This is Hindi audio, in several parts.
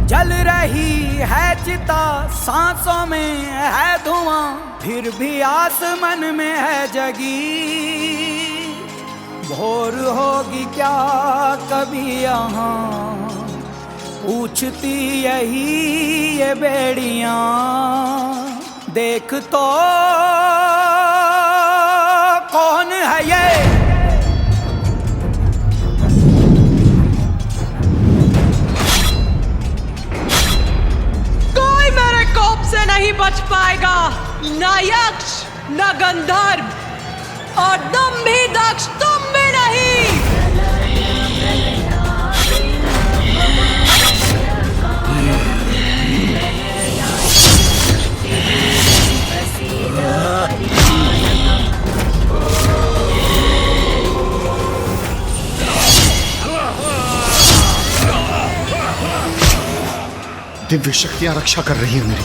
जल रही है चिता, सांसों में है धुआं, फिर भी आस मन में है जगी। भोर होगी क्या कभी यहाँ, पूछती यही ये बेड़ियां। देख तो कौन है ये, कोई मेरे कोप से नहीं बच पाएगा, ना यक्ष ना गंधर्व और तुम भी दक्ष, तुम भी नहीं। दिव्य शक्तियां रक्षा कर रही हैं मेरी।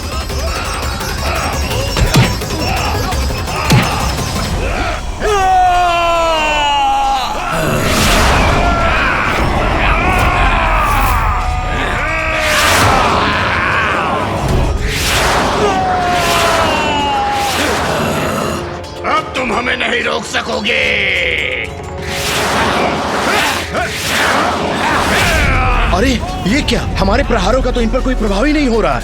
अब तुम हमें नहीं रोक सकोगे। अरे ये क्या, हमारे प्रहारों का तो इन पर कोई प्रभाव ही नहीं हो रहा है।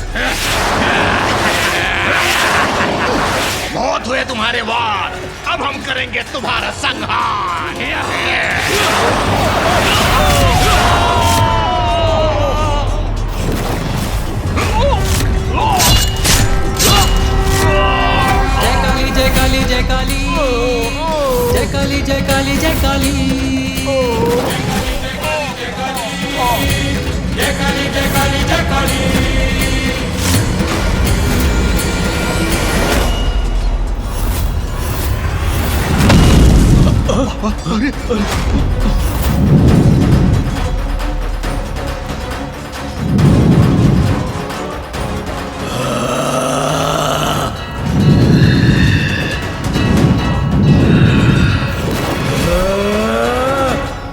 बहुत हुए तुम्हारे वार, अब हम करेंगे तुम्हारा संहार। जय काली जय काली जय काली, जय काली जय काली जय काली, जय काली जय काली।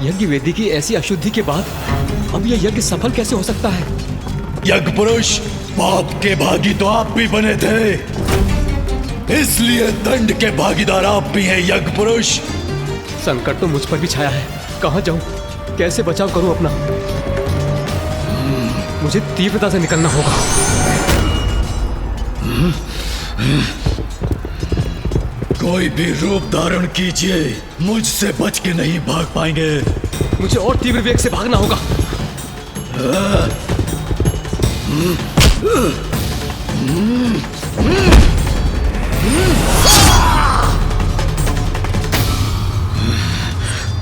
यज्ञ वेदी की ऐसी अशुद्धि के बाद अब यह यज्ञ सफल कैसे हो सकता है? यज्ञ पुरुष, पाप के भागी तो आप भी बने थे, इसलिए दंड के भागीदार आप भी हैं यज्ञ पुरुष। संकट तो मुझ पर भी छाया है, कहां जाऊं, कैसे बचाव करूं अपना? मुझे तीव्रता से निकलना होगा। कोई भी रूप धारण कीजिए, मुझसे बच के नहीं भाग पाएंगे। मुझे और तीव्र वेग से भागना होगा।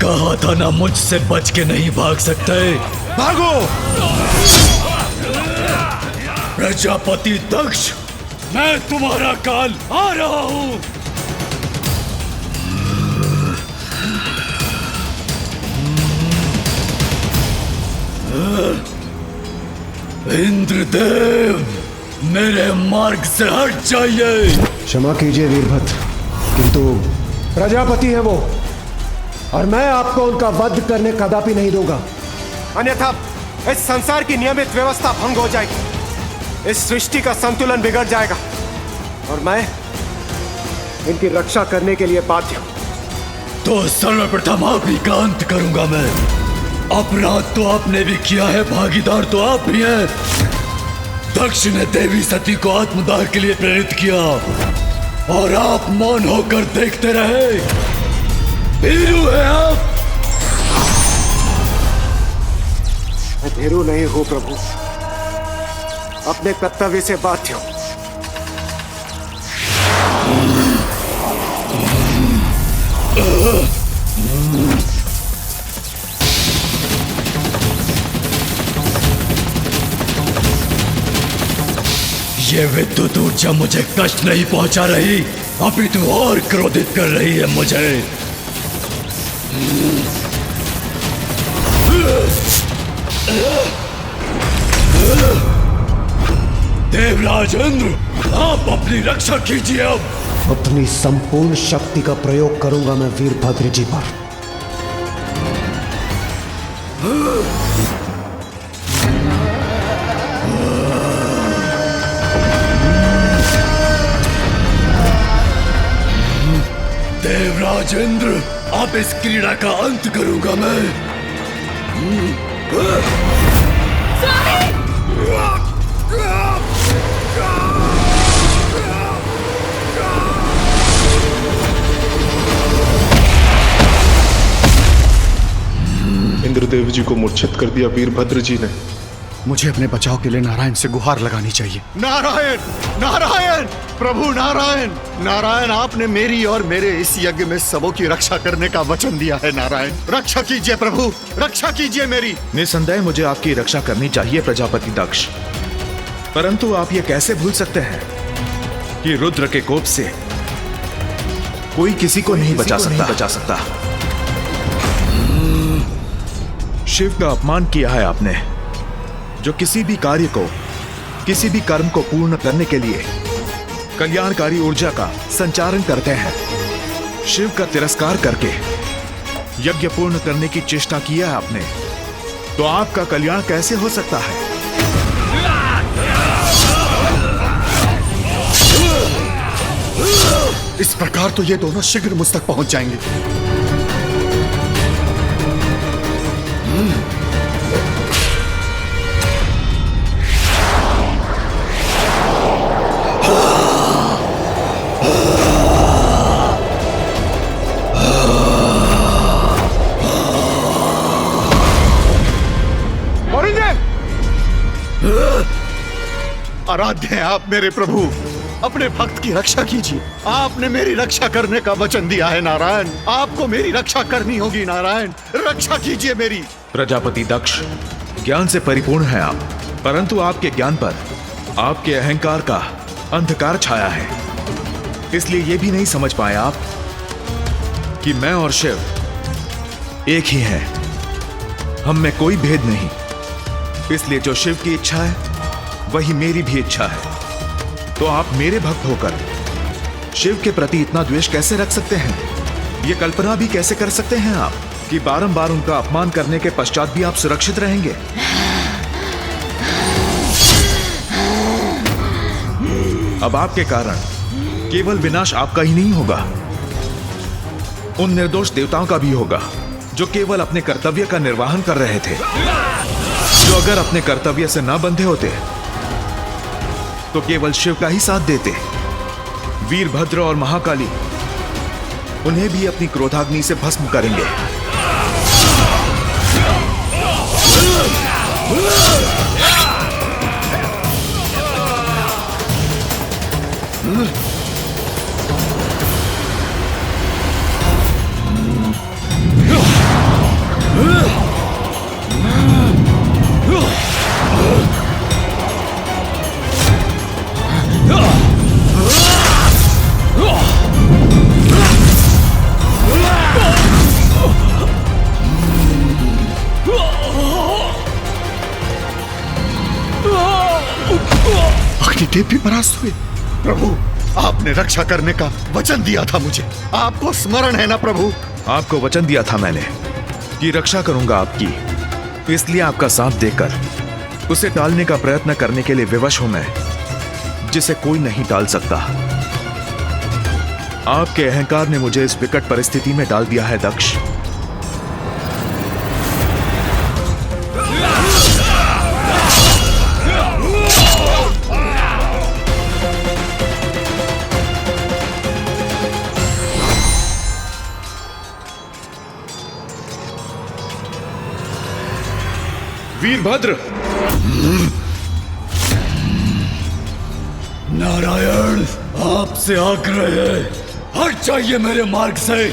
कहा था ना, मुझसे बच के नहीं भाग सकते। भागो! प्रजापति दक्ष, मैं तुम्हारा काल आ रहा हूं। इंद्रदेव, मेरे मार्ग से हट जाइए। क्षमा कीजिए वीरभद्र, किंतु प्रजापति है वो, और मैं आपको उनका वध करने कदापि नहीं दूंगा। अन्यथा इस संसार की नियमित व्यवस्था भंग हो जाएगी, इस सृष्टि का संतुलन बिगड़ जाएगा, और मैं इनकी रक्षा करने के लिए बाध्य हूं। तो सर्वप्रथम आप ही का अंत करूंगा मैं। अपराध तो आपने भी किया है, भागीदार तो आप भी हैं। दक्ष ने देवी सती को आत्मदाह के लिए प्रेरित किया और आप मौन होकर देखते रहे। भीरू है आप। मैं भीरू नहीं हूं प्रभु, अपने कर्तव्य से बाध्य हूं। ये विद्युत ऊर्जा मुझे कष्ट नहीं पहुंचा रही, अपितु और क्रोधित कर रही है मुझे। देवराज इंद्र, आप अपनी रक्षा कीजिए। अब अपनी संपूर्ण शक्ति का प्रयोग करूंगा मैं वीरभद्र जी पर। राजेंद्र, अब इस क्रीड़ा का अंत करूंगा मैं। इंद्रदेव जी को मूर्छित कर दिया वीरभद्र जी ने। मुझे अपने बचाव के लिए नारायण से गुहार लगानी चाहिए। नारायण, नारायण, प्रभु नारायण, नारायण, आपने मेरी और मेरे इस यज्ञ में सबों की रक्षा करने का वचन दिया है। नारायण, रक्षा कीजिए प्रभु, रक्षा कीजिए मेरी। निसंदेह मुझे आपकी रक्षा करनी चाहिए प्रजापति दक्ष, परंतु आप ये कैसे भूल सकते हैं कि रुद्र के कोप से कोई किसी को नहीं बचा सकता। शिव का अपमान किया है आपने, जो किसी भी कार्य को, किसी भी कर्म को पूर्ण करने के लिए कल्याणकारी ऊर्जा का संचारण करते हैं। शिव का तिरस्कार करके यज्ञ पूर्ण करने की चेष्टा किया है आपने, तो आपका कल्याण कैसे हो सकता है? इस प्रकार तो ये दोनों शीघ्र मुझ तक पहुंच जाएंगे। आराध्य हैं आप मेरे प्रभु, अपने भक्त की रक्षा कीजिए। आपने मेरी रक्षा करने का वचन दिया है नारायण, आपको मेरी रक्षा करनी होगी। नारायण, रक्षा कीजिए मेरी। प्रजापति दक्ष, ज्ञान से परिपूर्ण है आप, परंतु आपके ज्ञान पर आपके अहंकार का अंधकार छाया है। इसलिए यह भी नहीं समझ पाए आप कि मैं और शिव एक ही हैं, हम में कोई भेद नहीं। इसलिए जो शिव की इच्छा है वही मेरी भी इच्छा है। तो आप मेरे भक्त होकर शिव के प्रति इतना द्वेष कैसे रख सकते हैं? ये कल्पना भी कैसे कर सकते हैं आप कि बारंबार उनका अपमान करने के पश्चात भी आप सुरक्षित रहेंगे? अब आपके कारण केवल विनाश आपका ही नहीं होगा, उन निर्दोष देवताओं का भी होगा जो केवल अपने कर्तव्य का निर्वहन कर रहे थे, जो अगर अपने कर्तव्य से ना बंधे होते तो केवल शिव का ही साथ देते। वीरभद्र और महाकाली उन्हें भी अपनी क्रोधाग्नि से भस्म करेंगे। अग्निदेव भी परास्त हुए। प्रभु, आपने रक्षा करने का वचन दिया था मुझे, आपको स्मरण है ना प्रभु? आपको वचन दिया था मैंने कि रक्षा करूंगा आपकी, इसलिए आपका साथ देकर उसे टालने का प्रयत्न करने के लिए विवश हूं मैं, जिसे कोई नहीं टाल सकता। आपके अहंकार ने मुझे इस विकट परिस्थिति में डाल दिया है दक्ष। वीरभद्र, नारायण, आपसे आग्रह है, हट जाइए मेरे मार्ग से,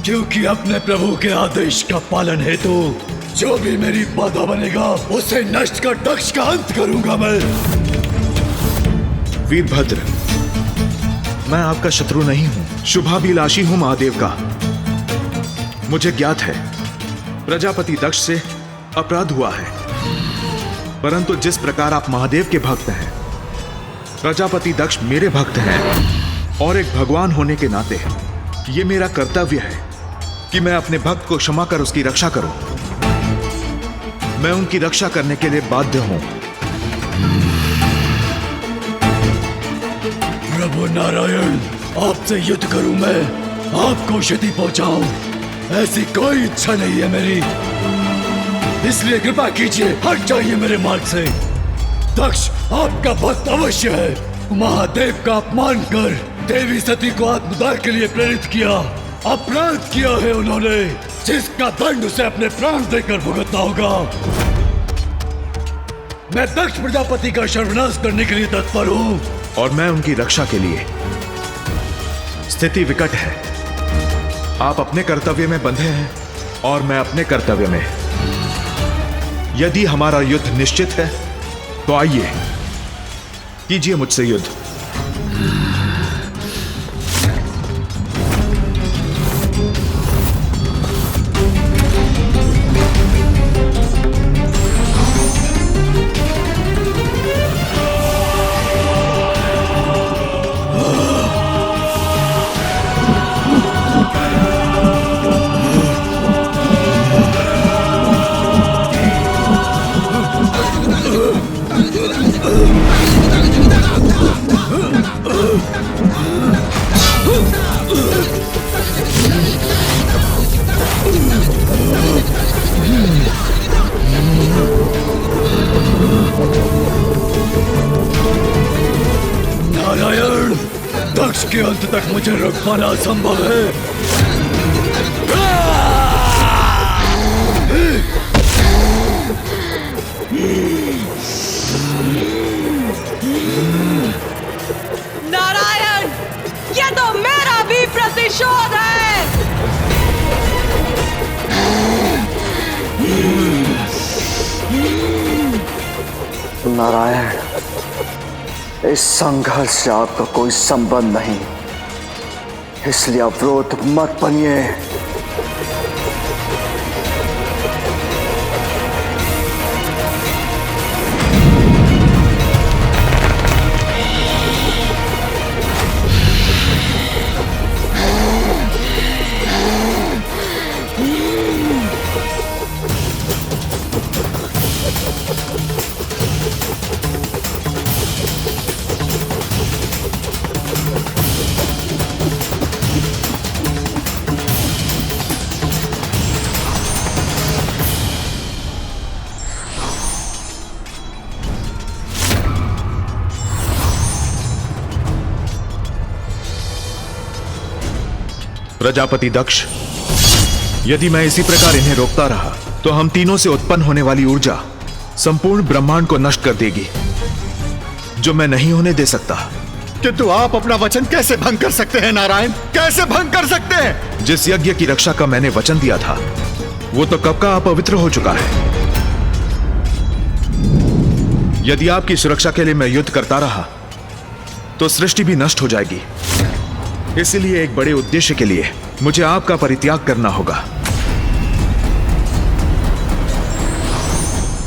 क्योंकि अपने प्रभु के आदेश का पालन हेतु जो भी मेरी बाधा बनेगा उसे नष्ट कर दक्ष का अंत करूंगा मैं। वीरभद्र, मैं आपका शत्रु नहीं हूं, शुभाभिलाषी हूं महादेव का। मुझे ज्ञात है प्रजापति दक्ष से अपराध हुआ है, परंतु जिस प्रकार आप महादेव के भक्त हैं, प्रजापति दक्ष मेरे भक्त हैं, और एक भगवान होने के नाते ये मेरा कर्तव्य है कि मैं अपने भक्त को क्षमा कर उसकी रक्षा करूं। मैं उनकी रक्षा करने के लिए बाध्य हूं। प्रभु नारायण, आपसे युद्ध करूं मैं, आपको क्षति पहुंचाऊं ऐसी कोई इच्छा नहीं है मेरी, इसलिए कृपा कीजिए हट जाइए मेरे मार्ग से। दक्ष आपका भक्त अवश्य है, महादेव का अपमान कर देवी सती को आत्मदाह के लिए प्रेरित किया। अपराध किया है उन्होंने, जिसका दंड उसे अपने प्राण देकर भुगतना होगा। मैं दक्ष प्रजापति का सर्वनाश करने के लिए तत्पर हूं, और मैं उनकी रक्षा के लिए। स्थिति विकट है, आप अपने कर्तव्य में बंधे हैं और मैं अपने कर्तव्य में। यदि हमारा युद्ध निश्चित है तो आइए कीजिए मुझसे युद्ध। नारायण, दक्ष के अंत तक मुझे रोक पाना असंभव है। नारायण, ये तो मेरा भी प्रतिशोध है। नारायण, इस संघर्ष से आपका कोई संबंध नहीं, इसलिए अवरोध मत बनिए। प्रजापति दक्ष, यदि मैं इसी प्रकार इन्हें रोकता रहा तो हम तीनों से उत्पन्न होने वाली ऊर्जा संपूर्ण ब्रह्मांड को नष्ट कर देगी, जो मैं नहीं होने दे सकता। किंतु आप अपना वचन कैसे भंग कर सकते हैं नारायण, कैसे भंग कर सकते हैं? जिस यज्ञ की रक्षा का मैंने वचन दिया था वो तो कब का अपवित्र हो चुका है। यदि आपकी सुरक्षा के लिए मैं युद्ध करता रहा तो सृष्टि भी नष्ट हो जाएगी। इसलिए एक बड़े उद्देश्य के लिए मुझे आपका परित्याग करना होगा।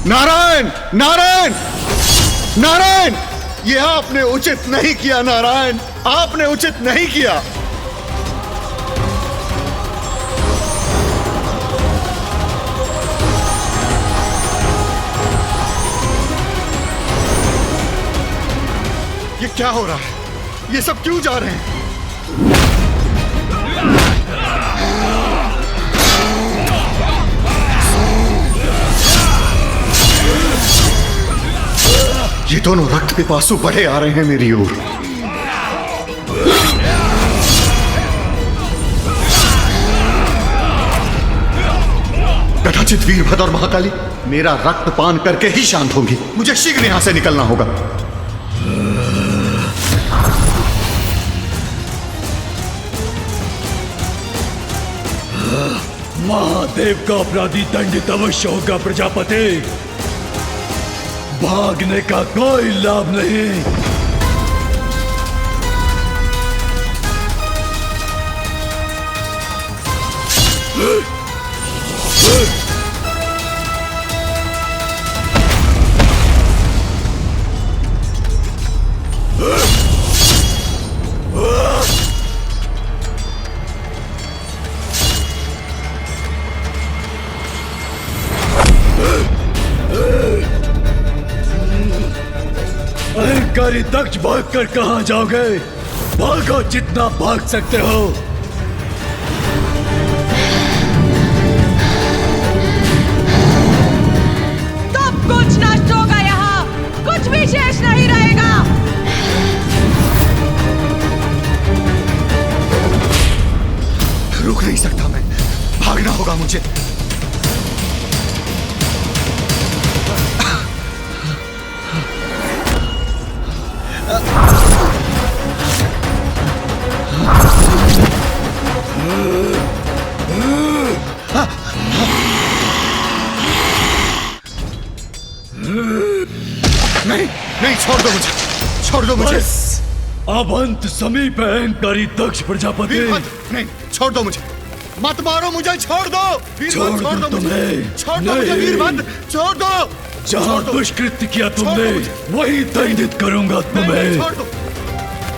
नारायण, नारायण, नारायण, यह आपने उचित नहीं किया नारायण, आपने उचित नहीं किया। ये क्या हो रहा है? ये सब क्यों जा रहे हैं? ये दोनों रक्त पिपासु बढ़े आ रहे हैं मेरी ओर। कदाचित वीरभद्र और महाकाली मेरा रक्त पान करके ही शांत होंगी। मुझे शीघ्र यहां से निकलना होगा। महादेव का अपराधी दंडित अवश्य होगा प्रजापति, भागने का कोई लाभ नहीं। अहंकारी दक्ष, भागकर कहां जाओगे? भागो जितना भाग सकते हो। मुझे। नहीं नहीं, छोड़ दो मुझे, छोड़ दो मुझे। बस, अब अंत समीप है अहंकारी दक्ष प्रजापति। वीरभद्र, नहीं, छोड़ दो मुझे, मत मारो मुझे, छोड़ दो वीरभद्र, छोड़ दो मुझे, छोड़ दो मुझे वीरभद्र, छोड़ दो। जहाँ दुष्कृत्य किया तुमने वही दंडित करूंगा तुम्हें। छोड़ दो,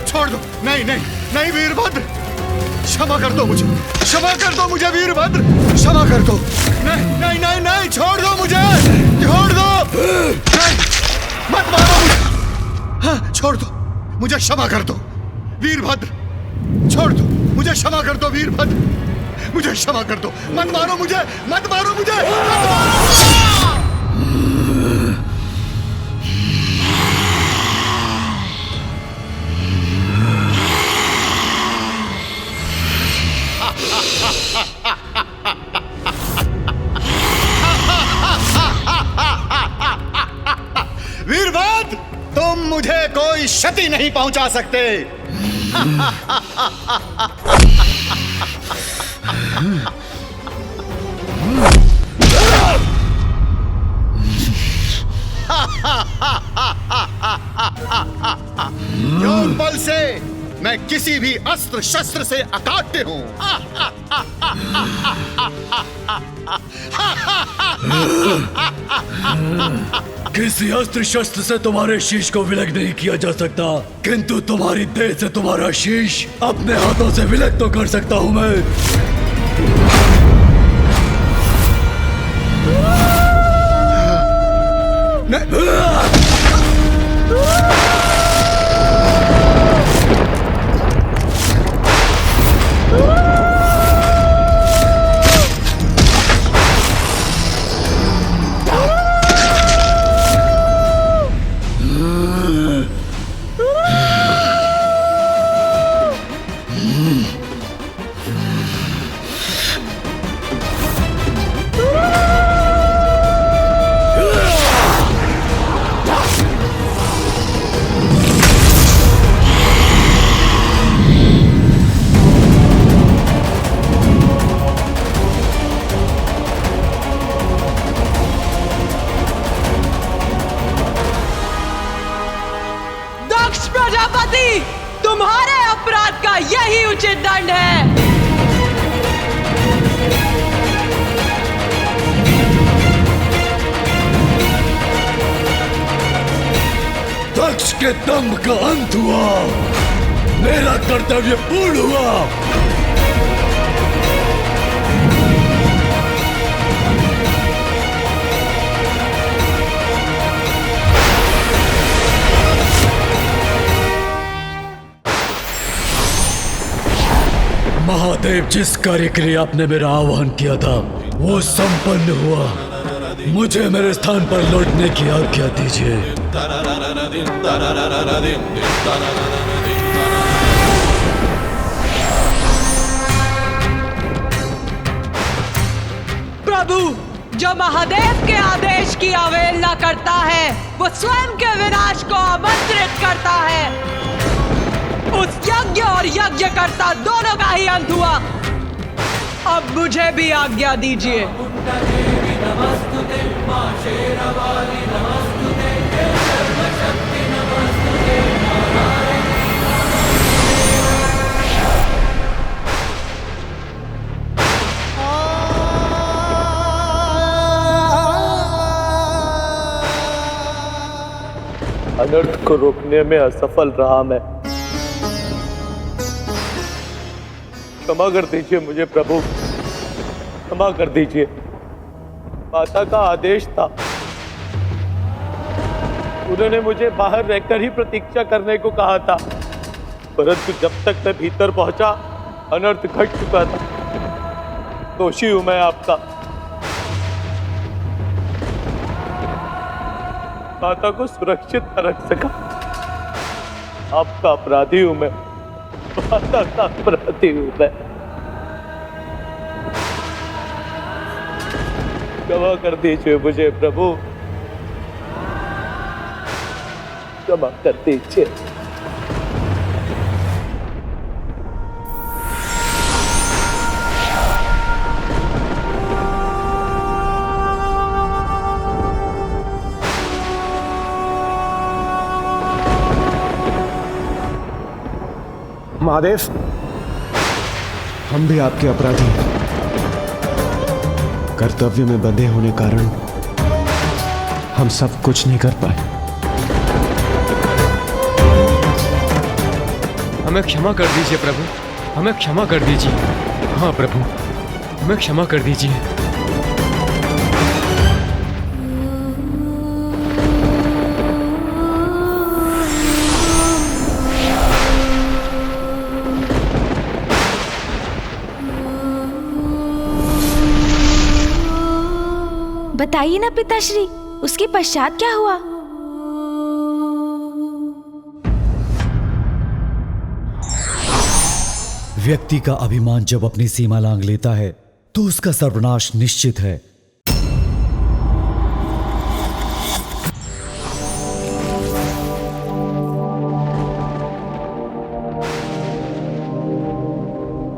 छोड़ दो, नहीं नहीं नहीं वीरभद्र, क्षमा कर दो मुझे, क्षमा कर दो मुझे वीरभद्र, क्षमा कर दो। नहीं नहीं नहीं नहीं, छोड़ दो मुझे, छोड़ दो, नहीं, मत मारो मुझे, हाँ, छोड़ दो मुझे, क्षमा कर दो वीरभद्र, छोड़ दो मुझे, क्षमा कर दो वीरभद्र, मुझे क्षमा कर दो, मत मारो मुझे, मत मारो मुझे, मत मारो। वीरभद्र, तुम मुझे कोई क्षति नहीं पहुंचा सकते। योग बल से मैं किसी भी अस्त्र शस्त्र से अकाट्य हूं। किसी अस्त्र शस्त्र से तुम्हारे शीश को विलग नहीं किया जा सकता, किंतु तुम्हारी देह से तुम्हारा शीश अपने हाथों से विलग तो कर सकता हूं मैं। तुम्हारे अपराध का यही उचित दंड है। दक्ष के दंभ का अंत हुआ, मेरा कर्तव्य पूर्ण हुआ। महादेव, जिस कार्य के लिए आपने मेरा आह्वान किया था वो संपन्न हुआ। मुझे मेरे स्थान पर लौटने की आज्ञा दीजिए। प्रभु, जो महादेव के आदेश की अवहेलना करता है वो स्वयं के विनाश को आमंत्रित करता है। उस यज्ञ और यज्ञकर्ता दोनों का ही अंत हुआ। अब मुझे भी आज्ञा दीजिए। अनर्थ को रोकने में असफल रहा मैं। क्षमा कर दीजिए मुझे प्रभु, क्षमा कर दीजिए। माता का आदेश था, उन्होंने मुझे बाहर रहकर ही प्रतीक्षा करने को कहा था, परंतु जब तक मैं भीतर पहुंचा अनर्थ घट चुका था। दोषी हूं मैं आपका। माता को सुरक्षित न रख सका, आपका अपराधी हूं मैं, माता का अपराधी हूं मैं। क्षमा कर दीजिए मुझे प्रभु, क्षमा कर दीजिए। महादेव, हम भी आपके अपराधी हैं। कर्तव्य में बंधे होने कारण हम सब कुछ नहीं कर पाए। हमें क्षमा कर दीजिए प्रभु, हमें क्षमा कर दीजिए। हाँ प्रभु, हमें क्षमा कर दीजिए। बताइए ना पिताश्री, उसके पश्चात क्या हुआ? व्यक्ति का अभिमान जब अपनी सीमा लांघ लेता है तो उसका सर्वनाश निश्चित है।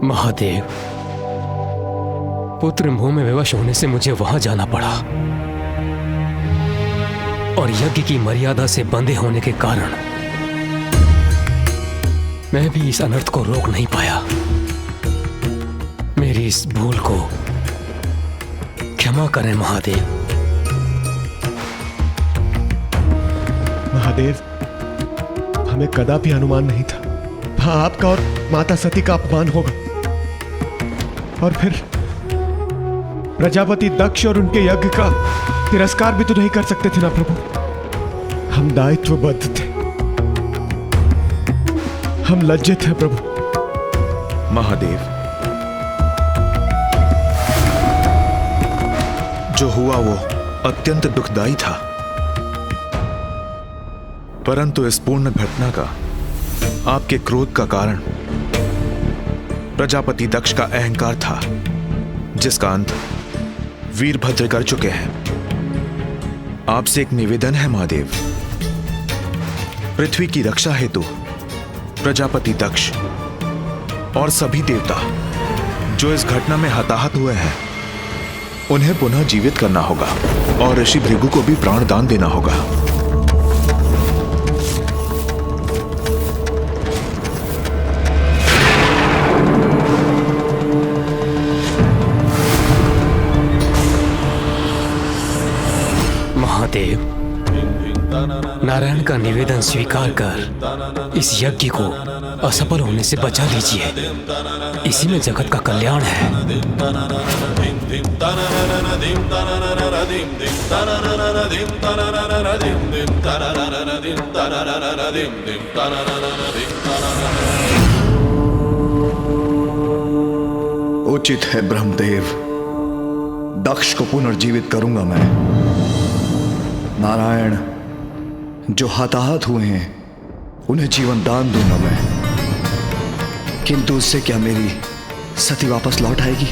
महादेव, पुत्र मोह में विवश होने से मुझे वहां जाना पड़ा और यज्ञ की मर्यादा से बंधे होने के कारण मैं भी इस अनर्थ को रोक नहीं पाया। मेरी इस भूल को क्षमा करें महादेव। महादेव, हमें कदापि अनुमान नहीं था हाँ आपका और माता सती का अपमान होगा, और फिर प्रजापति दक्ष और उनके यज्ञ का तिरस्कार भी तो नहीं कर सकते थे ना प्रभु। हम दायित्वबद्ध थे, हम लज्जित हैं प्रभु। महादेव, जो हुआ वो अत्यंत दुखदाई था, परंतु इस पूर्ण घटना का आपके क्रोध का कारण प्रजापति दक्ष का अहंकार था, जिसका अंत वीरभद्र कर चुके हैं। आपसे एक निवेदन है महादेव, पृथ्वी की रक्षा हेतु प्रजापति दक्ष और सभी देवता जो इस घटना में हताहत हुए हैं उन्हें पुनः जीवित करना होगा और ऋषि भृगु को भी प्राणदान देना होगा। महादेव, नारायण का निवेदन स्वीकार कर इस यज्ञ को असफल होने से बचा लीजिए। इसी में जगत का कल्याण है। उचित है ब्रह्मदेव, दक्ष को पुनर्जीवित करूंगा मैं। नारायण जो हताहत हुए हैं उन्हें जीवन दान दूंगा मैं, किंतु उससे क्या मेरी सती वापस लौट आएगी?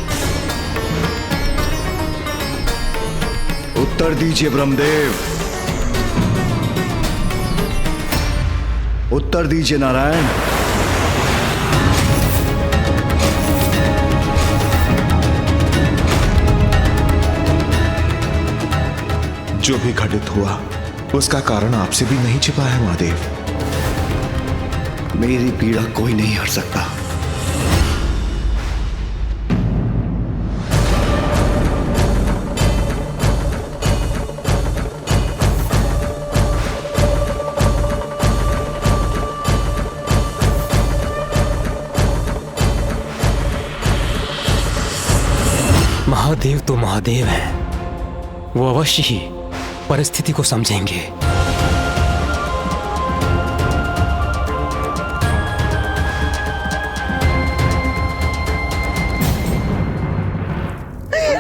उत्तर दीजिए ब्रह्मदेव, उत्तर दीजिए नारायण। जो भी घटित हुआ उसका कारण आपसे भी नहीं छिपा है महादेव। मेरी पीड़ा कोई नहीं हर सकता। महादेव तो महादेव हैं, वो अवश्य ही परिस्थिति को समझेंगे।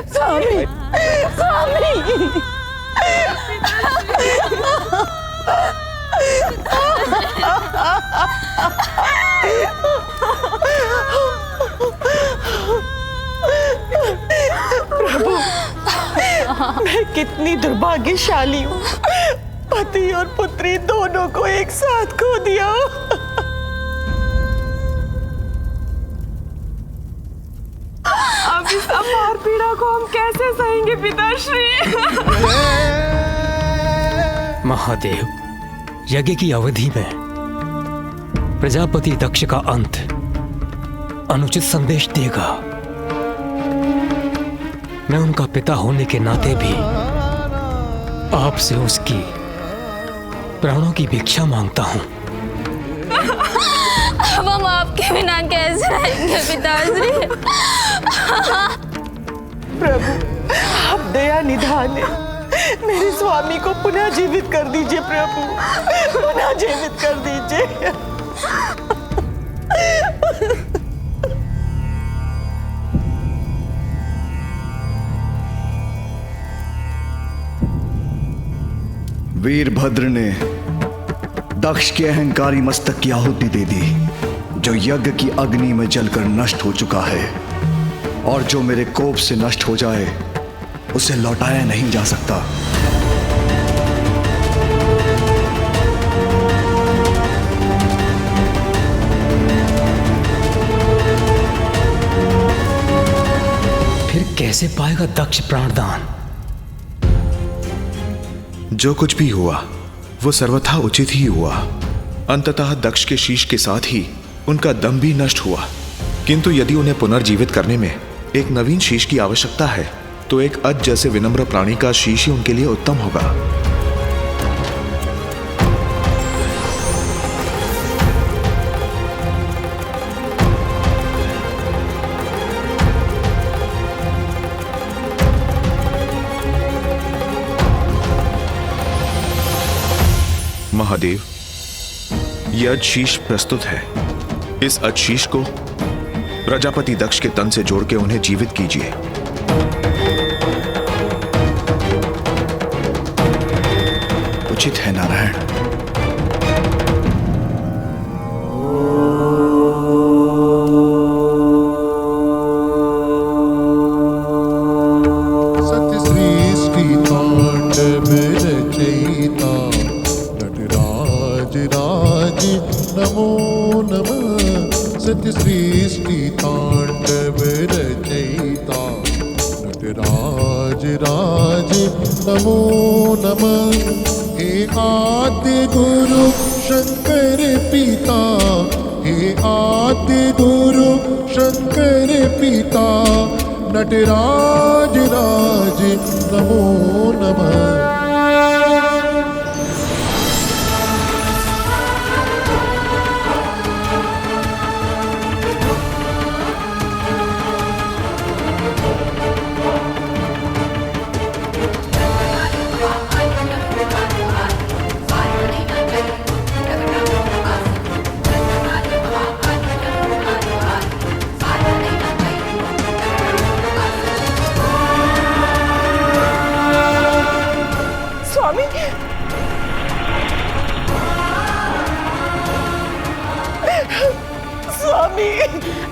स्वामी, स्वामी, प्रभु, मैं कितनी दुर्भाग्यशाली हूँ, पति और पुत्री दोनों को एक साथ खो दिया। अब इस अपार पीड़ा को हम कैसे सहेंगे पिताश्री? महादेव, यज्ञ की अवधि में प्रजापति दक्ष का अंत अनुचित संदेश देगा। मैं उनका पिता होने के नाते भी आपसे उसकी प्राणों की भिक्षा मांगता हूं। अब हम आपके बिना कैसे रहेंगे पिताश्री? प्रभु, आप दया निधान है, मेरे स्वामी को पुनः जीवित कर दीजिए प्रभु, पुनः जीवित कर दीजिए। वीरभद्र ने दक्ष के अहंकारी मस्तक की आहुति दे दी, जो यज्ञ की अग्नि में जलकर नष्ट हो चुका है, और जो मेरे कोप से नष्ट हो जाए उसे लौटाया नहीं जा सकता। फिर कैसे पाएगा दक्ष प्राणदान? जो कुछ भी हुआ वो सर्वथा उचित ही हुआ। अंततः दक्ष के शीश के साथ ही उनका दम भी नष्ट हुआ, किंतु यदि उन्हें पुनर्जीवित करने में एक नवीन शीश की आवश्यकता है तो एक अज जैसे विनम्र प्राणी का शीश ही उनके लिए उत्तम होगा। महादेव, यह अजशीष प्रस्तुत है। इस अजशीष को प्रजापति दक्ष के तन से जोड़ के उन्हें जीवित कीजिए। उचित है नारायण। नटराज राज नमो नमः।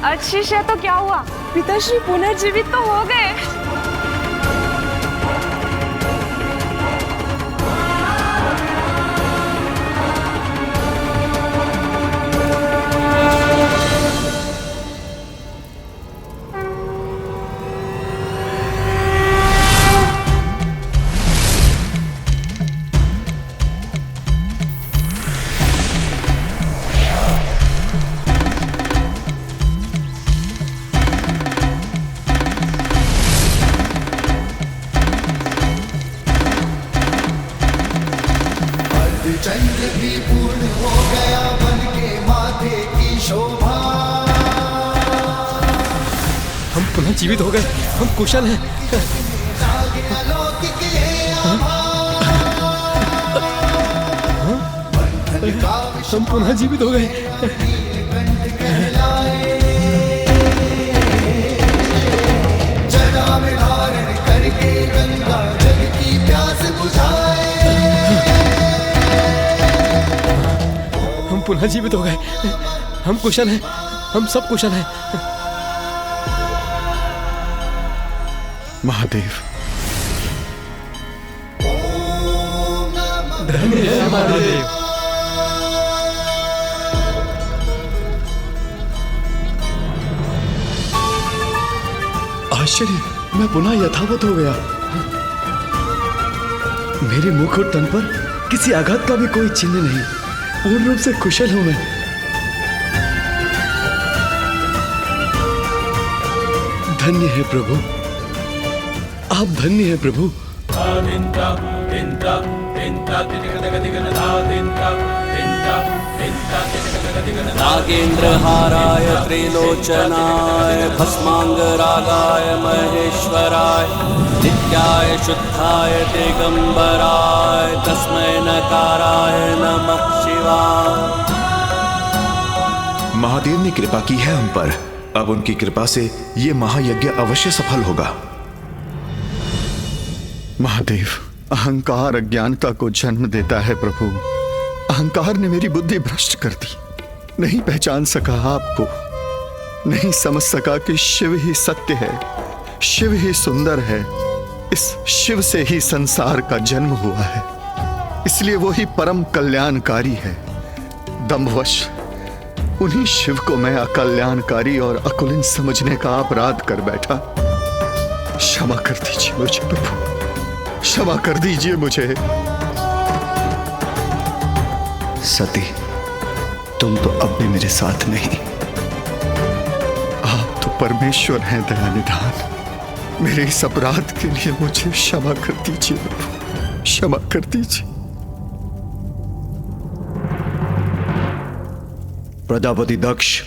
अजशीष है तो क्या हुआ? पिताश्री पुनर्जीवित तो हो गए। चंद्र भी पूर्ण हो गया बन के माथे की शोभा। हम पुनः जीवित हो गए, हम कुशल हैं। हम पुनः जीवित हो गए। जटा में धारण करके गंगा जल की प्यास बुझाए। हम पुनः जीवित हो गए, हम कुशल हैं, हम सब कुशल हैं। महादेव, आश्चर्य, मैं पुनः यथावत हो गया। मेरे मुख और तन पर किसी आघात का भी कोई चिन्ह नहीं। पूर्ण रूप से कुशल हूं मैं। धन्य है प्रभु, आप धन्य है प्रभु। नागेन्द्रहाराय त्रिलोचनाय भस्मांगरागाय महेश्वराय नित्याय शुद्धाय दिगंबराय तस्मै नकाराय नमः शिवाय। महादेव ने कृपा की है हम पर। अब उनकी कृपा से ये महायज्ञ अवश्य सफल होगा। महादेव, अहंकार अज्ञानता को जन्म देता है प्रभु। अहंकार ने मेरी बुद्धि भ्रष्ट कर दी। नहीं पहचान सका आपको, नहीं समझ सका कि शिव ही सत्य है, शिव ही सुंदर है। इस शिव से ही संसार का जन्म हुआ है, इसलिए वो ही परम कल्याणकारी है। दंभवश उन्हीं शिव को मैं अकल्याणकारी और अकुलिन समझने का अपराध कर बैठा। क्षमा कर दीजिए मुझे प्रभु, क्षमा कर दीजिए मुझे। सती, तुम तो अब भी मेरे साथ नहीं। आप तो परमेश्वर हैं दया निधान। मेरे इस अपराध के लिए मुझे क्षमा कर दीजिए प्रभु, क्षमा कर दीजिए। प्रजापति दक्ष,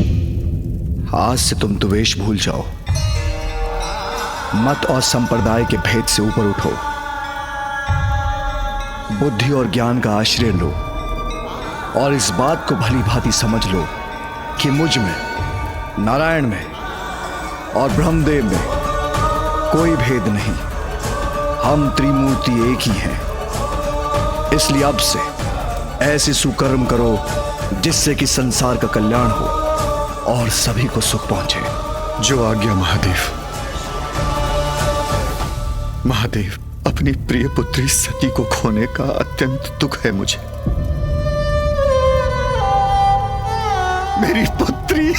आज से तुम द्वेष भूल जाओ। मत और संप्रदाय के भेद से ऊपर उठो। बुद्धि और ज्ञान का आश्रय लो और इस बात को भली भांति समझ लो कि मुझ में, नारायण में और ब्रह्मदेव में कोई भेद नहीं। हम त्रिमूर्ति एक ही हैं। इसलिए अब से ऐसे सुकर्म करो जिससे कि संसार का कल्याण हो और सभी को सुख पहुंचे। जो आज्ञा महादेव। महादेव, अपनी प्रिय पुत्री सती को खोने का अत्यंत दुख है मुझे। मेरी पुत्री,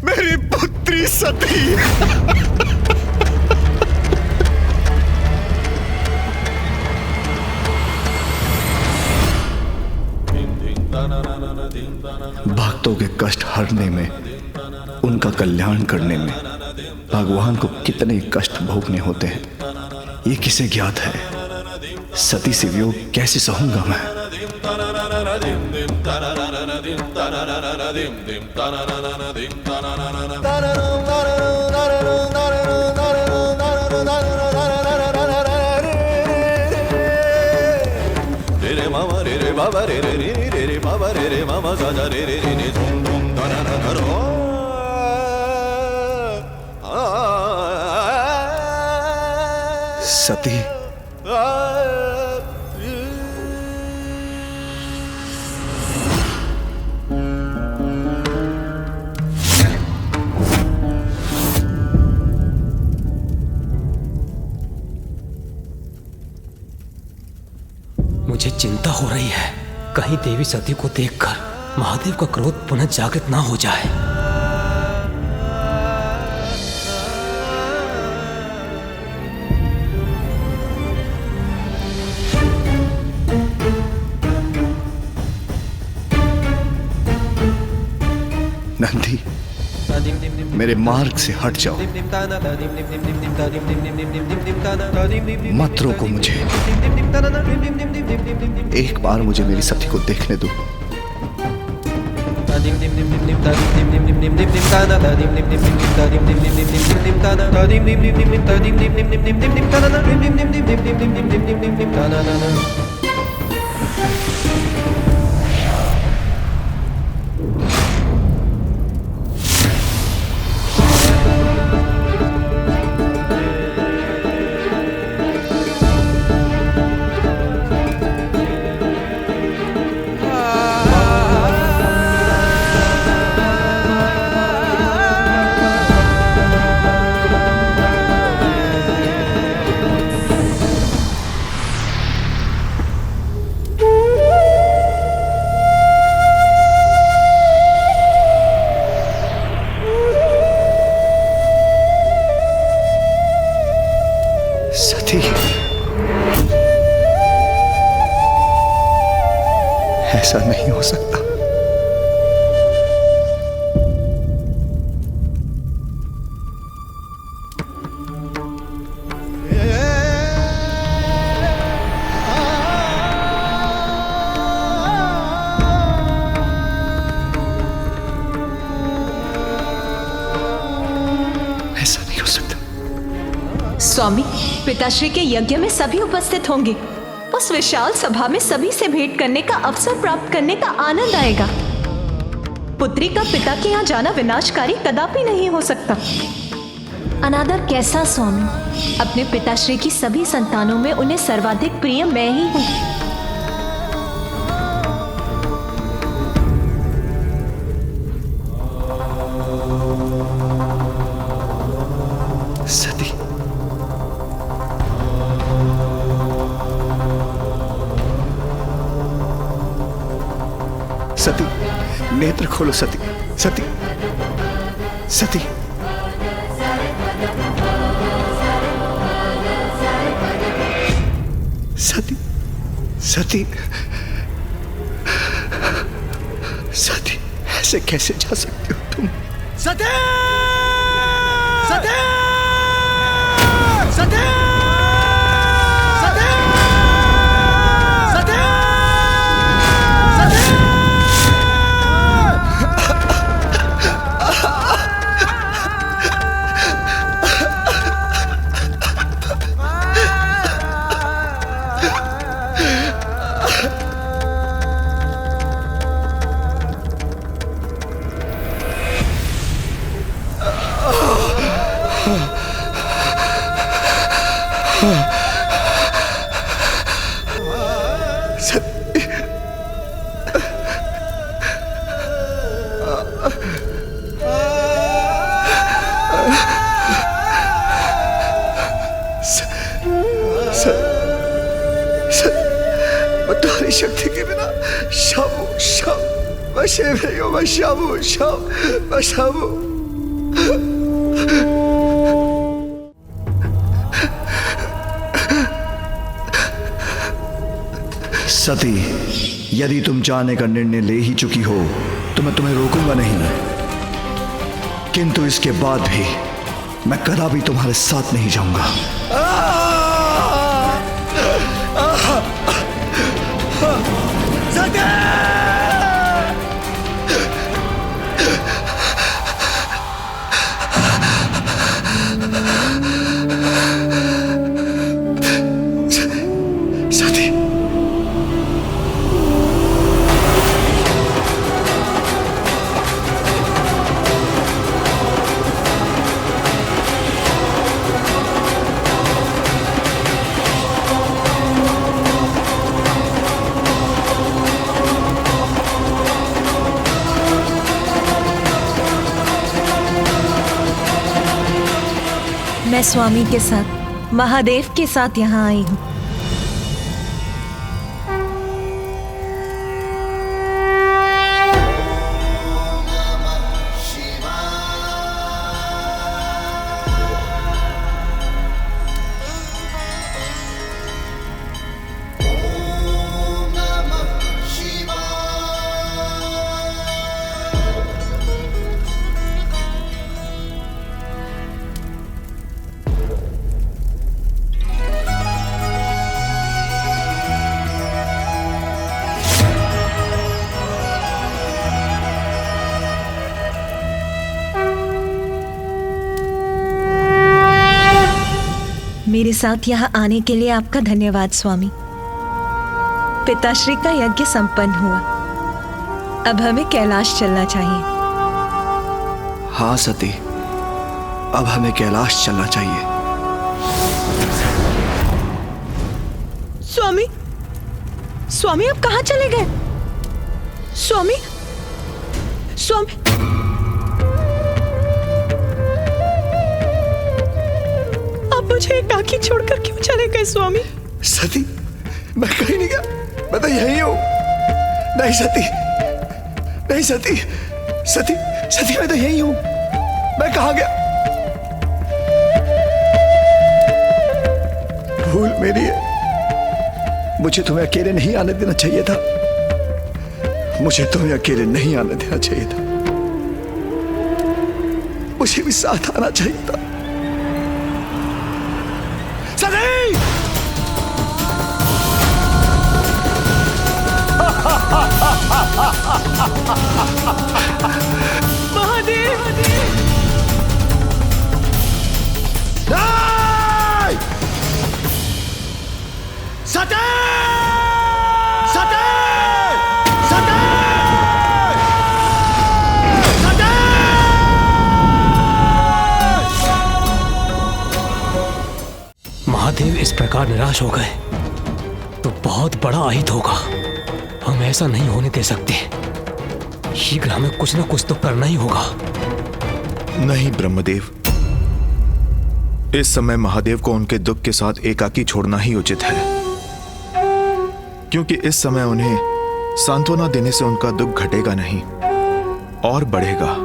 मेरी पुत्री सती। भक्तों के कष्ट हरने में, उनका कल्याण करने में भगवान को कितने कष्ट भोगने होते हैं, ये किसे ज्ञात है। सती से वियोग कैसे सहूंगा मैं। सती, मुझे चिंता हो रही है, कहीं देवी सती को देखकर महादेव का क्रोध पुनः जागृत ना हो जाए। नंदी, मेरे मार्ग से हट जाओ। मत रोको मुझे। एक बार मुझे मेरी सती को देखने दो। ऐसा नहीं हो सकता। ऐसा नहीं हो सकता। स्वामी, पिताश्री के यज्ञ में सभी उपस्थित होंगे। उस विशाल सभा में सभी से भेंट करने का अवसर प्राप्त करने का आनंद आएगा। पुत्री का पिता के यहाँ जाना विनाशकारी कदापि नहीं हो सकता। अनादर कैसा स्वामी? अपने पिताश्री की सभी संतानों में उन्हें सर्वाधिक प्रिय मैं ही हूँ। सती, सती, नेत्र खोलो सती, सती, सती। सती, सती, सती, ऐसे कैसे जा सकते हो तुम? सती! सती! सती! सती! सती! तुम्हारी शक्ति के बिना शाबू शाब बशे में हो, बशाबू शाब बशाबू। सती, यदि तुम जाने का निर्णय ले ही चुकी हो तो मैं तुम्हें रोकूंगा नहीं, किंतु इसके बाद भी मैं कदापि तुम्हारे साथ नहीं जाऊंगा। सती, मैं स्वामी के साथ, महादेव के साथ यहाँ आई हूँ। मेरे साथ यहाँ आने के लिए आपका धन्यवाद स्वामी। पिताश्री का यज्ञ संपन्न हुआ, अब हमें कैलाश चलना चाहिए। हाँ सती, अब हमें कैलाश चलना चाहिए। स्वामी, स्वामी आप कहाँ चले गए? स्वामी, स्वामी, मुझे एकाकी छोड़कर क्यों चले गए स्वामी? सती, मैं कहीं नहीं गया, मैं तो यहीं हूँ। नहीं सती, नहीं सती, सती, सती, मैं तो यहीं हूँ, मैं कहाँ गया? भूल मेरी है, मुझे तुम्हें अकेले नहीं आने देना चाहिए था। मुझे तुम्हें अकेले नहीं आने देना चाहिए था, मुझे भी साथ आना चाहिए था। सती! महादेव! नहीं! सती! सती! सती! सती! महादेव इस प्रकार निराश हो गए तो बहुत बड़ा अहित होगा। हम ऐसा नहीं होने दे सकते। शीघ्र हमें कुछ न कुछ तो करना ही होगा। नहीं ब्रह्मदेव, इस समय महादेव को उनके दुख के साथ एकाकी छोड़ना ही उचित है, क्योंकि इस समय उन्हें सांत्वना देने से उनका दुख घटेगा नहीं और बढ़ेगा।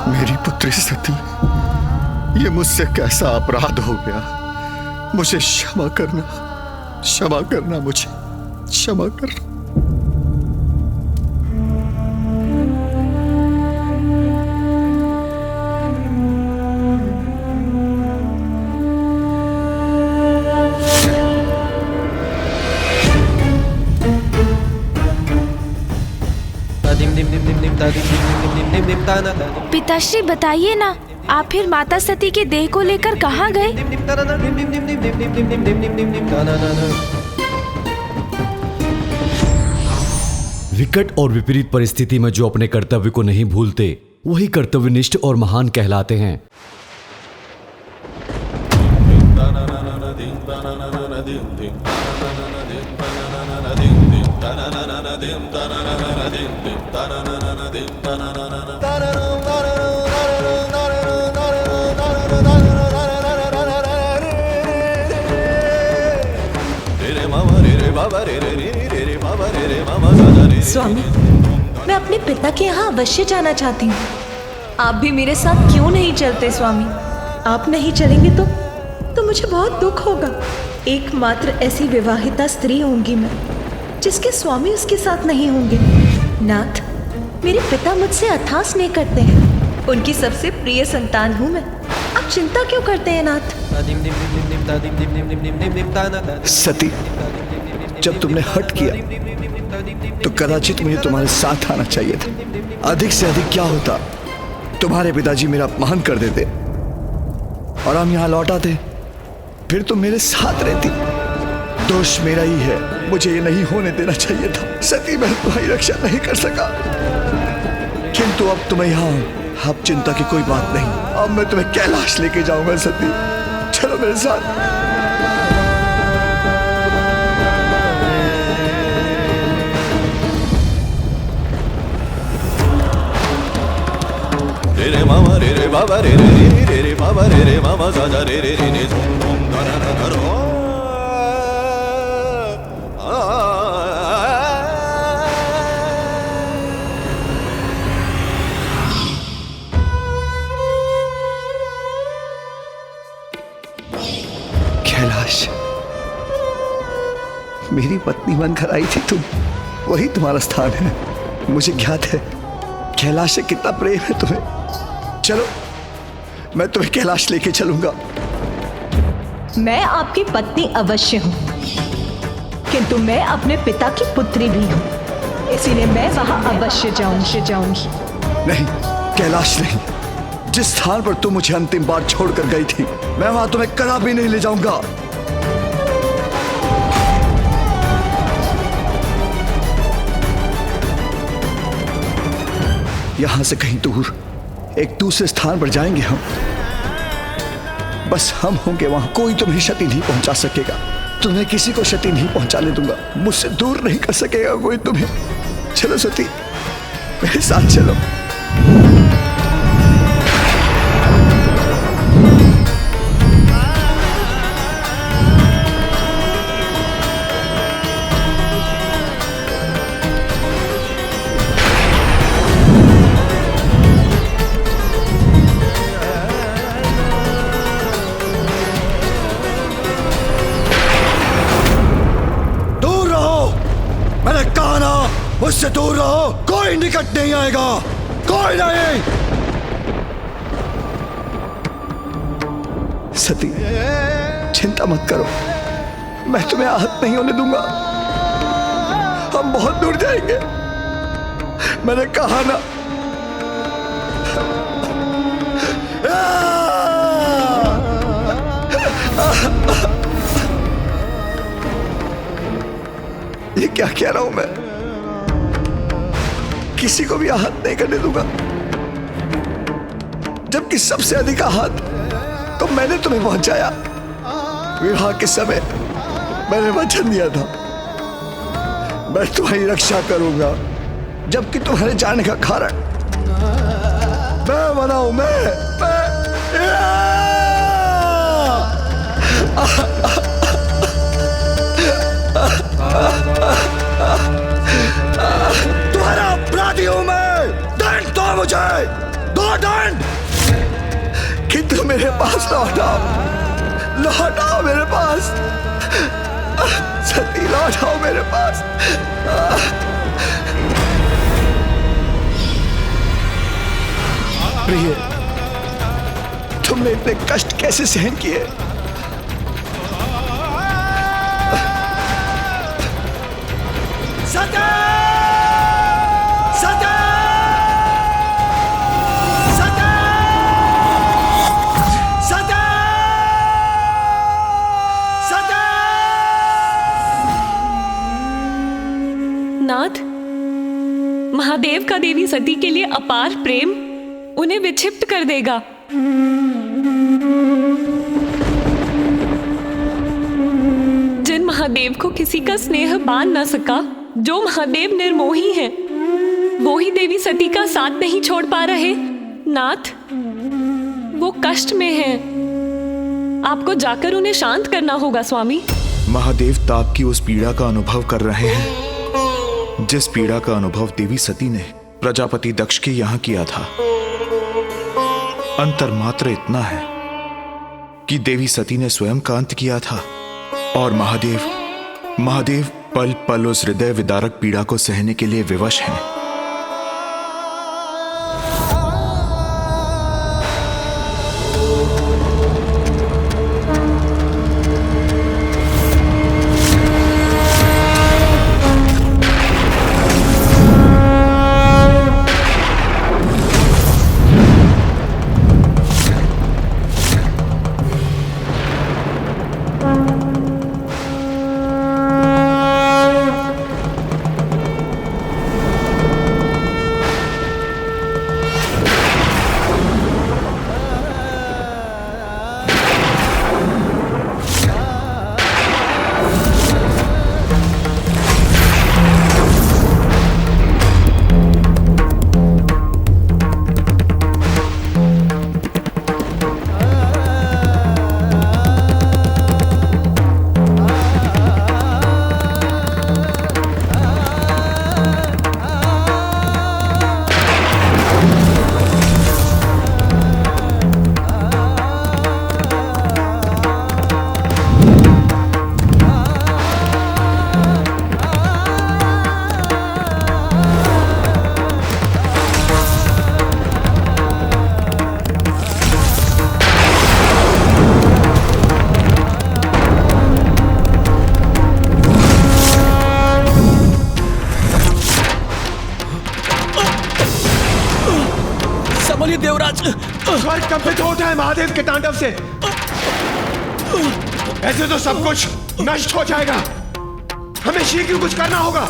मेरी पुत्री सती, ये मुझसे कैसा अपराध हो गया। मुझे क्षमा करना, मुझे क्षमा करना। पिताश्री बताइए ना, आप फिर माता सती के देह को लेकर कहाँ गए? विकट और विपरीत परिस्थिति में जो अपने कर्तव्य को नहीं भूलते वही कर्तव्यनिष्ठ और महान कहलाते हैं। स्वामी, मैं अपने पिता के यहाँ अवश्य जाना चाहती हूँ। आप भी मेरे साथ क्यों नहीं चलते स्वामी? आप नहीं चलेंगे तो मुझे बहुत दुख होगा। एकमात्र ऐसी विवाहिता स्त्री होंगी मैं जिसके स्वामी उसके साथ नहीं होंगे। नाथ, मेरे पिता मुझसे अथाह स्नेह करते हैं। उनकी सबसे प्रिय संतान हूँ मैं। आप चिंता क्यों करते हैं नाथ? सती, जब तुमने हट किया तो कदाचित मुझे तुम्हारे साथ आना चाहिए था। अधिक से अधिक क्या होता, तुम्हारे पिताजी मेरा अपमान कर देते और हम यहाँ लौट आते, फिर तुम मेरे साथ रहती। दोष मेरा ही है, मुझे ये नहीं होने देना चाहिए था। सती, मैं तुम्हारी रक्षा नहीं कर सका, किंतु अब तुम्हें यहाँ, अब चिंता की कोई बात नहीं। अब मैं तुम्हें कैलाश लेके जाऊंगा। सती, चलो मेरे साथ। रे रे मामा रे रे बाबा रे रे रे रे रे बाबा रे रे मामा साजा रे रे रे रे झूम झूम धरा धरो। कैलाश, मेरी पत्नी बनकर आई थी तुम, वही तुम्हारा स्थान है। मुझे ज्ञात है कैलाश से कितना प्रेम है तुम्हें। चलो, मैं तुम्हें कैलाश लेके चलूंगा। मैं आपकी पत्नी अवश्य हूँ, किंतु मैं अपने पिता की पुत्री भी हूँ, इसीलिए मैं वहां अवश्य जाऊंगी। नहीं, कैलाश नहीं। जिस स्थान पर तुम मुझे अंतिम बार छोड़कर गई थी, मैं वहां तुम्हें कदापि नहीं ले जाऊंगा। यहां से कहीं दूर एक दूसरे स्थान पर जाएंगे हम। बस हम होंगे वहां, कोई तुम्हें क्षति नहीं पहुंचा सकेगा। तुम्हें किसी को क्षति नहीं पहुंचाने दूंगा, मुझसे दूर नहीं कर सकेगा कोई तुम्हें। चलो सती, मेरे साथ चलो। मुझसे दूर रहो, कोई निकट नहीं आएगा, कोई नहीं। सती, चिंता मत करो, मैं तुम्हें आहत नहीं होने दूंगा। हम बहुत दूर जाएंगे, मैंने कहा ना। ये क्या कह रहा हूं मैं? किसी को भी आहत नहीं करने दूंगा, जबकि सबसे अधिक आहत तो मैंने तुम्हें पहुंचाया। विवाह के समय मैंने वचन दिया था, मैं तुम्हारी रक्षा करूंगा, जबकि तुम्हारे जाने का कारण मैं बनाऊं। तुम्हारा अपराधी हूं मैं। दंड दो मुझे, दो दंड। कि तुम मेरे पास लौटाओ, लौटाओ मेरे पास। सती, लौटाओ मेरे पास। प्रिय, तुमने इतने कष्ट कैसे सहन किए? सती! सती! सती! सती! सती! नाथ, महादेव का देवी सती के लिए अपार प्रेम उन्हें विक्षिप्त कर देगा। जिन महादेव को किसी का स्नेह बांध न सका, जो महादेव निर्मोही हैं, वो ही देवी सती का साथ नहीं छोड़ पा रहे। नाथ, वो कष्ट में हैं, आपको जाकर उन्हें शांत करना होगा स्वामी। महादेव ताप की उस पीड़ा का अनुभव कर रहे हैं जिस पीड़ा का अनुभव देवी सती ने प्रजापति दक्ष के यहां किया था। अंतर मात्र इतना है कि देवी सती ने स्वयं का अंत किया था और महादेव पल पल उस हृदय विदारक पीड़ा को सहने के लिए विवश हैं। देवराज, स्वर्ग कंपित होता है महादेव के तांडव से। ऐसे तो सब कुछ नष्ट हो जाएगा, हमें शीघ्र कुछ करना होगा।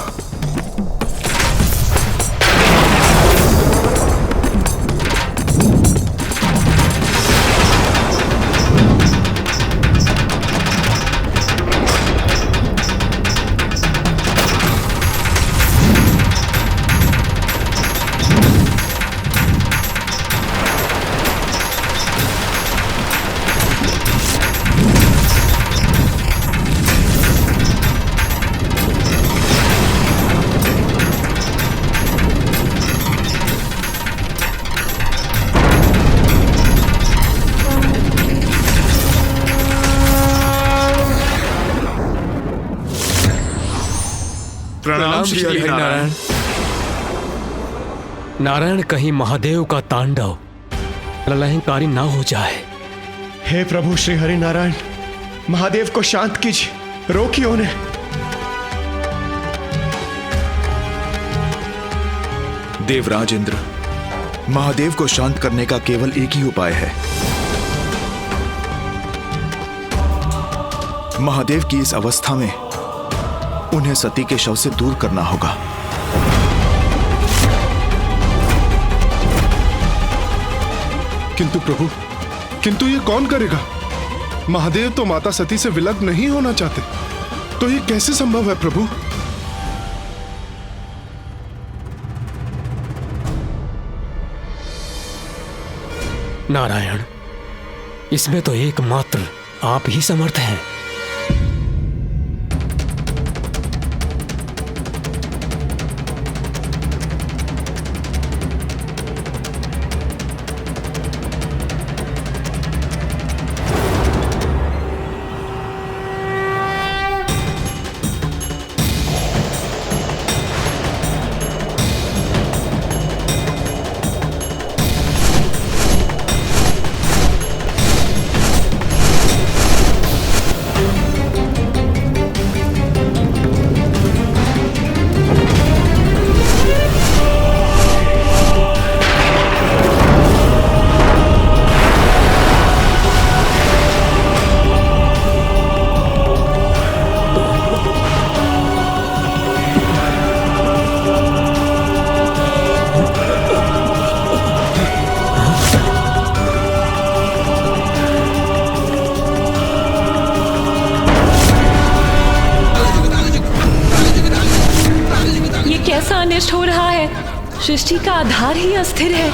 प्रणाम श्री हरिनारायण। नारायण, कहीं महादेव का तांडव प्रलयंकारी ना हो जाए। हे प्रभु श्री हरिनारायण, महादेव को शांत कीजिए, रोकिए उन्हें। देवराज इंद्र, महादेव को शांत करने का केवल एक ही उपाय है। महादेव की इस अवस्था में उन्हें सती के शव से दूर करना होगा। किंतु प्रभु, किंतु ये कौन करेगा? महादेव तो माता सती से विलग नहीं होना चाहते, तो ये कैसे संभव है प्रभु? नारायण, इसमें तो एकमात्र आप ही समर्थ हैं। अनिष्ट हो रहा है। सृष्टि का आधार ही अस्थिर है।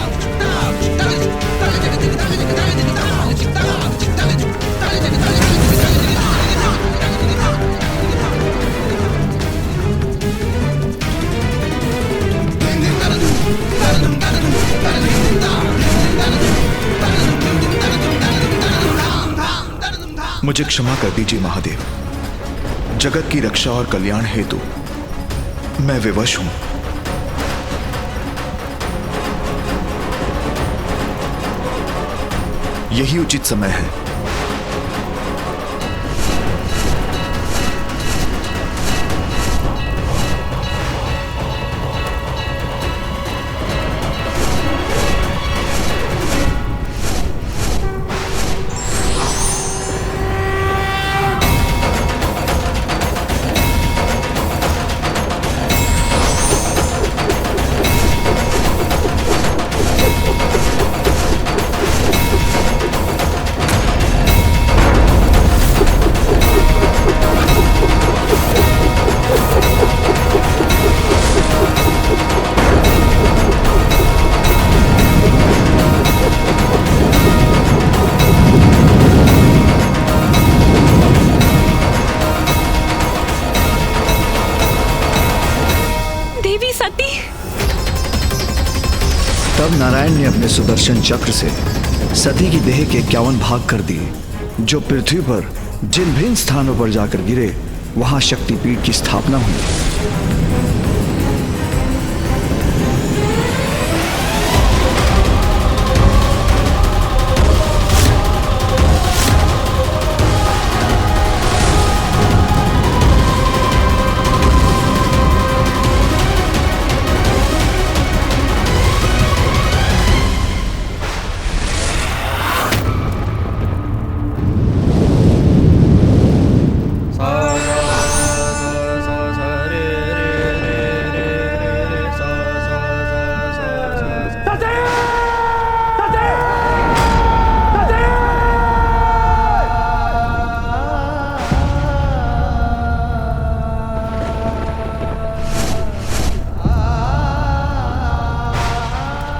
मुझे क्षमा कर दीजिए महादेव। जगत की रक्षा और कल्याण हेतु मैं विवश हूं। यही उचित समय है। तब नारायण ने अपने सुदर्शन चक्र से सती की देह के 51 भाग कर दिए, जो पृथ्वी पर जिन भिन्न स्थानों पर जाकर गिरे वहां शक्तिपीठ की स्थापना हुई।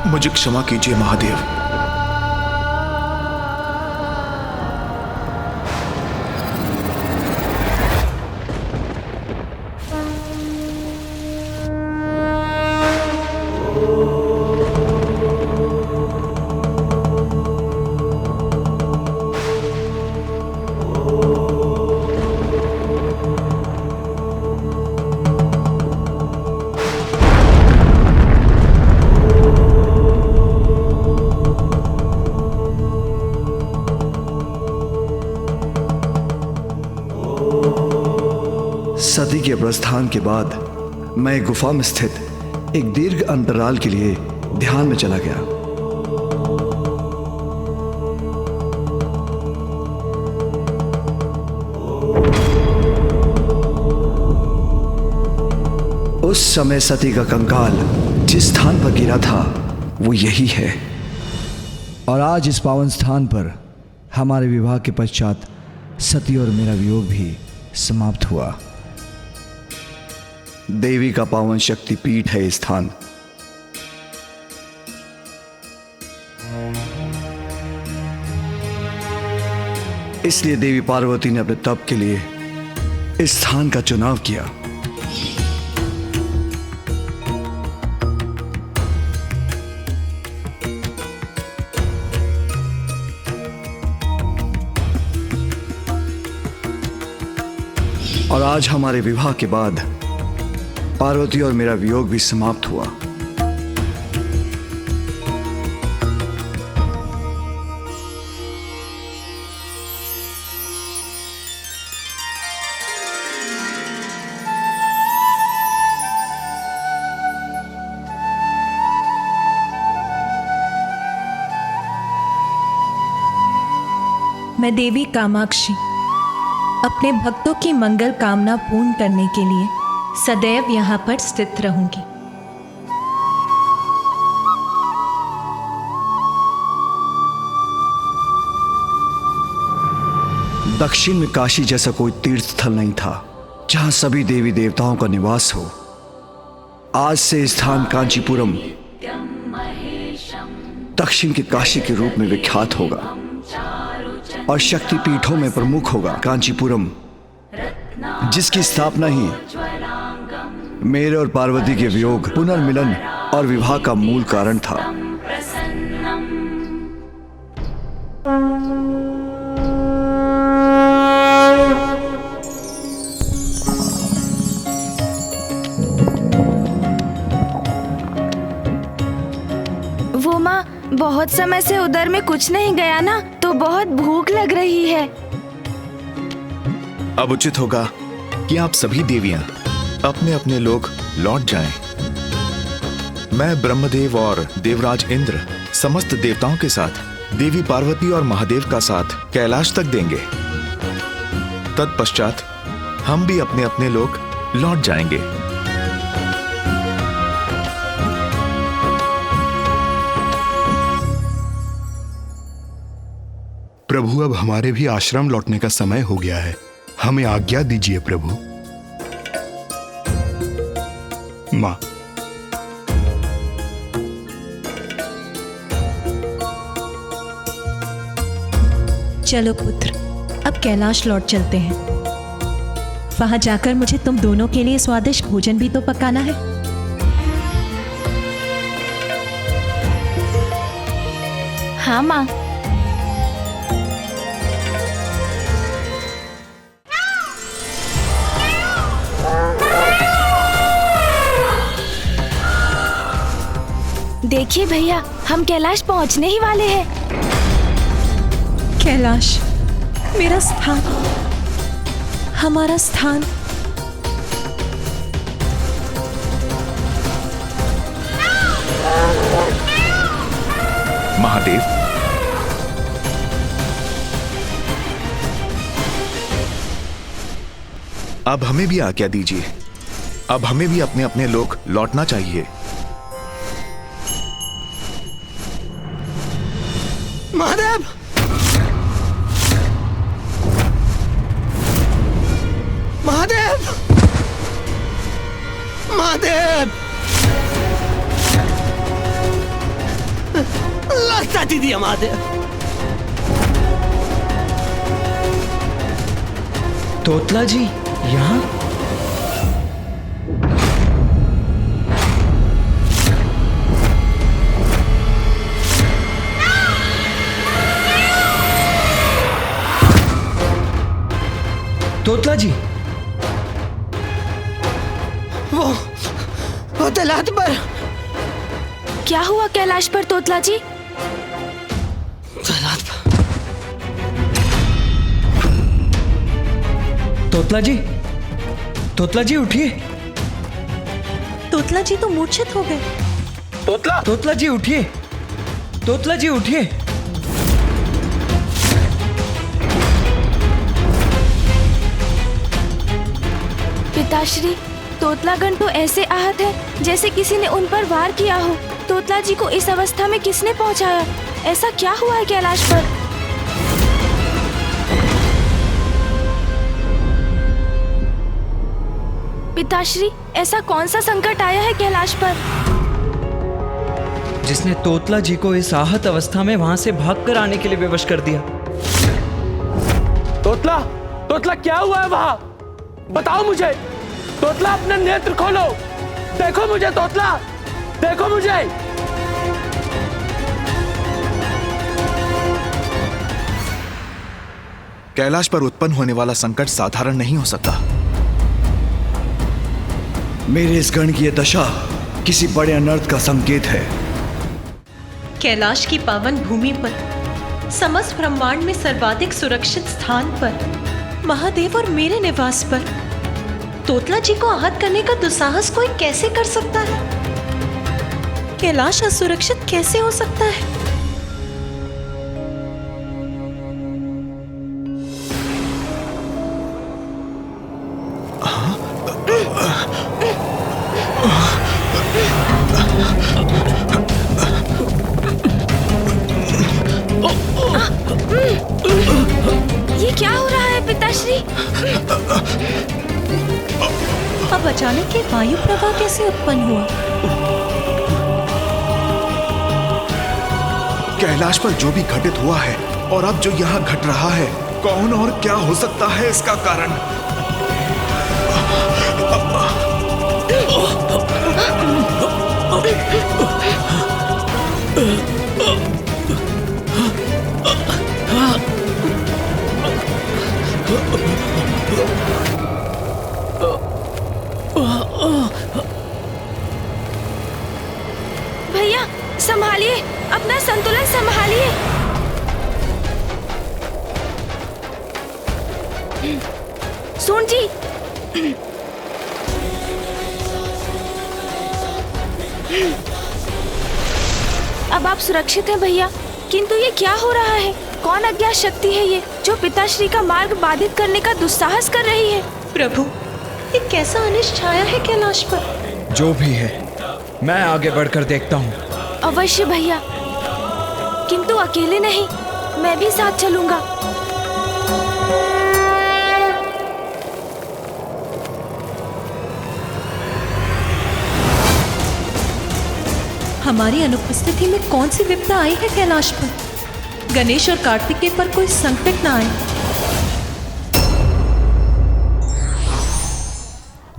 मुझे क्षमा कीजिए महादेव। के प्रस्थान के बाद मैं एक गुफा में स्थित एक दीर्घ अंतराल के लिए ध्यान में चला गया। उस समय सती का कंकाल जिस स्थान पर गिरा था वो यही है। और आज इस पावन स्थान पर हमारे विवाह के पश्चात सती और मेरा वियोग भी समाप्त हुआ। देवी का पावन शक्ति पीठ है ये स्थान। इसलिए देवी पार्वती ने अपने तप के लिए इस स्थान का चुनाव किया। और आज हमारे विवाह के बाद पार्वती और मेरा वियोग भी समाप्त हुआ। मैं देवी कामाक्षी अपने भक्तों की मंगल कामना पूर्ण करने के लिए सदैव यहाँ पर स्थित रहूंगी। दक्षिण में काशी जैसा कोई तीर्थ स्थल नहीं था जहां सभी देवी देवताओं का निवास हो। आज से स्थान कांचीपुरम दक्षिण के काशी के रूप में विख्यात होगा और शक्ति पीठों में प्रमुख होगा कांचीपुरम, जिसकी स्थापना ही मेरे और पार्वती के वियोग, पुनर्मिलन और विवाह का मूल कारण था। वो माँ, बहुत समय से उधर में कुछ नहीं गया ना, तो बहुत भूख लग रही है। अब उचित होगा कि आप सभी देवियां अपने अपने लोग लौट जाएं। मैं ब्रह्मदेव और देवराज इंद्र समस्त देवताओं के साथ देवी पार्वती और महादेव का साथ कैलाश तक देंगे। तत्पश्चात हम भी अपने अपने लोग लौट जाएंगे। प्रभु, अब हमारे भी आश्रम लौटने का समय हो गया है। हमें आज्ञा दीजिए प्रभु। माँ, चलो पुत्र, अब कैलाश लौट चलते हैं। वहां जाकर मुझे तुम दोनों के लिए स्वादिष्ट भोजन भी तो पकाना है। हाँ माँ। देखिए भैया, हम कैलाश पहुंचने ही वाले हैं। कैलाश, मेरा स्थान, हमारा स्थान। महादेव, अब हमें भी आज्ञा दीजिए। अब हमें भी अपने अपने लोग लौटना चाहिए। महादेव! महादेव! महादेव! लगता दीदी महादेव। तोतला जी यहाँ? तोतला जी, वो तलात पर। क्या हुआ कैलाश पर तोतला जी? तलात पर। तोतला जी, तोतला जी उठिए। तोतला जी तो मूर्छित हो गए। तोतला जी उठिए। तोतला जी उठिए। पिताश्री, तोतलागण तो ऐसे आहत है जैसे किसी ने उन पर वार किया हो। तोतला जी को इस अवस्था में किसने पहुंचाया? ऐसा क्या हुआ है कैलाश पर? पिताश्री, ऐसा कौन सा संकट आया है कैलाश पर जिसने तोतला जी को इस आहत अवस्था में वहां से भागकर आने के लिए विवश कर दिया? तोतला क्या हुआ है वहां? बताओ मुझे। तोतला, अपने नेत्र खोलो, देखो मुझे। तोतला, देखो मुझे। कैलाश पर उत्पन्न होने वाला संकट साधारण नहीं हो सकता। मेरे इस गण की यह दशा किसी बड़े अनर्थ का संकेत है। कैलाश की पावन भूमि पर, समस्त ब्रह्मांड में सर्वाधिक सुरक्षित स्थान पर, महादेव और मेरे निवास पर तोतला जी को आहत करने का दुस्साहस कोई कैसे कर सकता है? कैलाश असुरक्षित कैसे हो सकता है? ये क्या हो रहा है पिताश्री? अब अचानक ये वायु प्रवाह कैसे उत्पन्न हुआ? कैलाश पर जो भी घटित हुआ है और अब जो यहाँ घट रहा है, कौन और क्या हो सकता है इसका कारण? भैया, संभालिए, अपना संतुलन संभालिए। सुन जी, अब आप सुरक्षित हैं भैया, किंतु ये क्या हो रहा है? कौन अज्ञात शक्ति है ये जो पिताश्री का मार्ग बाधित करने का दुस्साहस कर रही है? प्रभु, ये कैसा अनिष्ट छाया है कैलाश पर? जो भी है, मैं आगे बढ़कर देखता हूँ। अवश्य भैया, किंतु अकेले नहीं, मैं भी साथ चलूंगा। हमारी अनुपस्थिति में कौन सी विपदा आई है कैलाश पर? गणेश और कार्तिकेय पर कोई संकट न आए।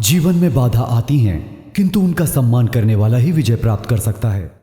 जीवन में बाधा आती हैं, किंतु उनका सम्मान करने वाला ही विजय प्राप्त कर सकता है।